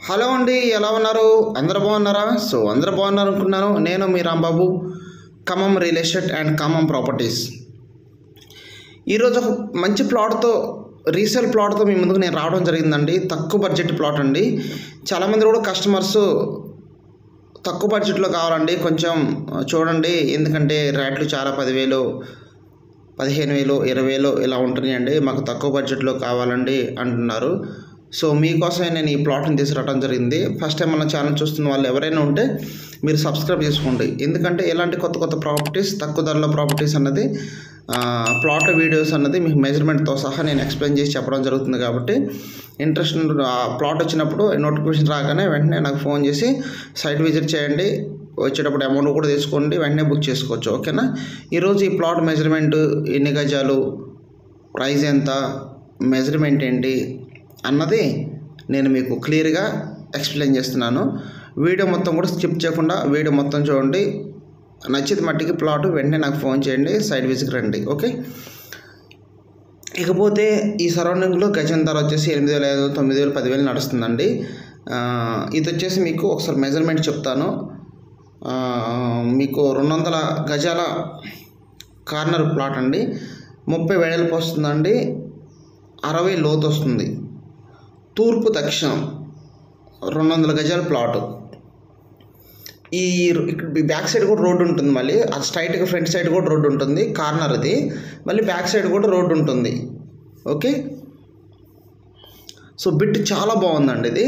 Hello అండి, ఎలా ఉన్నారు? అందరూ బాగున్నారా? అందరూ బాగున్నారు అనుకున్నాను. నేను మీ Rambabu, Khammam real estate and Khammam properties. ఈరోజు ఒక మంచి ప్లాట్తో, రీసేల్ ప్లాట్తో మీ ముందుకు నేను రావడం జరిగిందండి. తక్కువ బడ్జెట్ ప్లాట్ అండి. చాలామంది కూడా కస్టమర్స్ తక్కువ బడ్జెట్లో కావాలండి, కొంచెం చూడండి, ఎందుకంటే రేట్లు చాలా 10,000, 15,000, 20,000 ఇలా ఉంటున్నాయండి. మాకు తక్కువ బడ్జెట్లో కావాలండి అంటున్నారు. మీకోసమే నేను ఈ ప్లాట్ని తీసుకురావడం జరిగింది. ఫస్ట్ టైం మన ఛానల్ చూస్తున్న వాళ్ళు ఎవరైనా ఉంటే మీరు సబ్స్క్రైబ్ చేసుకోండి. ఎందుకంటే ఇలాంటి కొత్త కొత్త ప్రాపర్టీస్, తక్కువ ధరలో ప్రాపర్టీస్ అన్నది, ప్లాట్ వీడియోస్ అన్నది మీకు మెజర్మెంట్తో సహా నేను ఎక్స్ప్లెయిన్ చేసి చెప్పడం జరుగుతుంది. కాబట్టి ఇంట్రెస్ట్ ప్లాట్ వచ్చినప్పుడు నోటిఫికేషన్ రాగానే వెంటనే నాకు ఫోన్ చేసి సైట్ విజిట్ చేయండి. వచ్చేటప్పుడు అమౌంట్ కూడా తీసుకోండి, వెంటనే బుక్ చేసుకోవచ్చు. ఓకేనా? ఈరోజు ఈ ప్లాట్ మెజర్మెంట్, ఎన్ని గజాలు, ప్రైస్ ఎంత, మెజర్మెంట్ ఏంటి అన్నది నేను మీకు క్లియర్గా ఎక్స్ప్లెయిన్ చేస్తున్నాను. వీడియో మొత్తం కూడా స్కిప్ చేయకుండా వీడియో మొత్తం చూడండి. నచ్చితే మట్టికి ప్లాట్ వెంటనే నాకు ఫోన్ చేయండి, సైట్ విజిట్కి రండి. ఓకే? ఇకపోతే ఈ సరౌండింగ్లో గజం ధర వచ్చేసి 8,500, 9,000, 10,000 నడుస్తుందండి. ఇది వచ్చేసి మీకు ఒకసారి మెజర్మెంట్ చెప్తాను. మీకు 200 గజాల కార్నర్ ప్లాట్ అండి. 30 వెడల్పు వస్తుందండి, 60 లోతు వస్తుంది. తూర్పు దక్షిణం 200 గజాల ప్లాటు. ఈ బ్యాక్ సైడ్ కూడా రోడ్డు ఉంటుంది, మళ్ళీ అది స్ట్రైట్గా ఫ్రంట్ సైడ్ కూడా రోడ్డు ఉంటుంది. కార్నర్ అది, మళ్ళీ బ్యాక్ సైడ్ కూడా రోడ్డు ఉంటుంది. ఓకే? బిట్ చాలా బాగుందండి ఇది.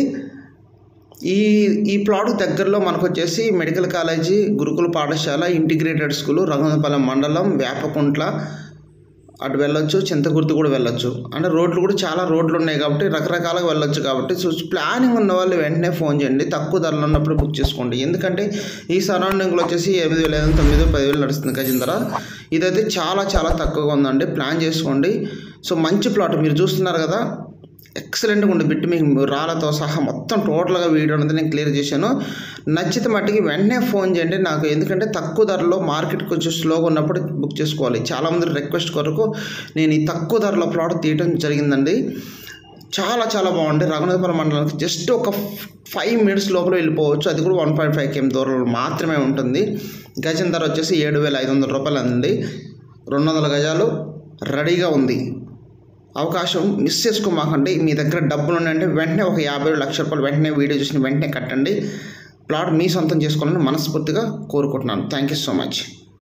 ఈ ప్లాట్ దగ్గరలో మనకు వచ్చేసి మెడికల్ కాలేజీ, గురుకుల పాఠశాల, ఇంటిగ్రేటెడ్ స్కూలు, రఘునాథపాలెం మండలం, వేపకుంట్ల అటు వెళ్ళొచ్చు, చింతకుర్తి కూడా వెళ్ళొచ్చు. అంటే రోడ్లు కూడా చాలా రోడ్లు ఉన్నాయి కాబట్టి రకరకాలుగా వెళ్ళొచ్చు. కాబట్టి ప్లానింగ్ ఉన్న వాళ్ళు వెంటనే ఫోన్ చేయండి. తక్కువ ధరలు ఉన్నప్పుడు బుక్ చేసుకోండి. ఎందుకంటే ఈ సరౌండింగ్లో వచ్చేసి 8,500, 9,000, 10,000 నడుస్తుంది గజం ధర. ఇదైతే చాలా చాలా తక్కువగా ఉందండి. ప్లాన్ చేసుకోండి. మంచి ప్లాట్ మీరు చూస్తున్నారు కదా, ఎక్సలెంట్గా ఉంది. బిట్ మీకు రాళ్ళతో సహా మొత్తం టోటల్గా వీడియో అనేది నేను క్లియర్ చేశాను. నచ్చితే మట్టికి వెంటనే ఫోన్ చేయండి నాకు. ఎందుకంటే తక్కువ ధరలో మార్కెట్ కొంచెం స్లోగా ఉన్నప్పుడు బుక్ చేసుకోవాలి. చాలామంది రిక్వెస్ట్ కొరకు నేను ఈ తక్కువ ధరలో ప్లాట్ తీయడం జరిగిందండి. చాలా చాలా బాగుంది. రఘునాథపాలెం మండలానికి జస్ట్ ఒక 5 minutes లోపల వెళ్ళిపోవచ్చు. అది కూడా 1.5 km దూరంలో మాత్రమే ఉంటుంది. గజం ధర వచ్చేసి 7,500 రూపాయలు అండి. 200 గజాలు రెడీగా ఉంది. అవకాశం మిస్ చేసుకోమాకండి. మీ దగ్గర డబ్బులు ఉన్నాయంటే వెంటనే ఒక 50 లక్షల రూపాయలు వెంటనే వీడియో చూసిన వెంటనే కట్టండి. ప్లాట్ మీ సొంతం చేసుకోవాలని మనస్ఫూర్తిగా కోరుకుంటున్నాను. Thank you so much.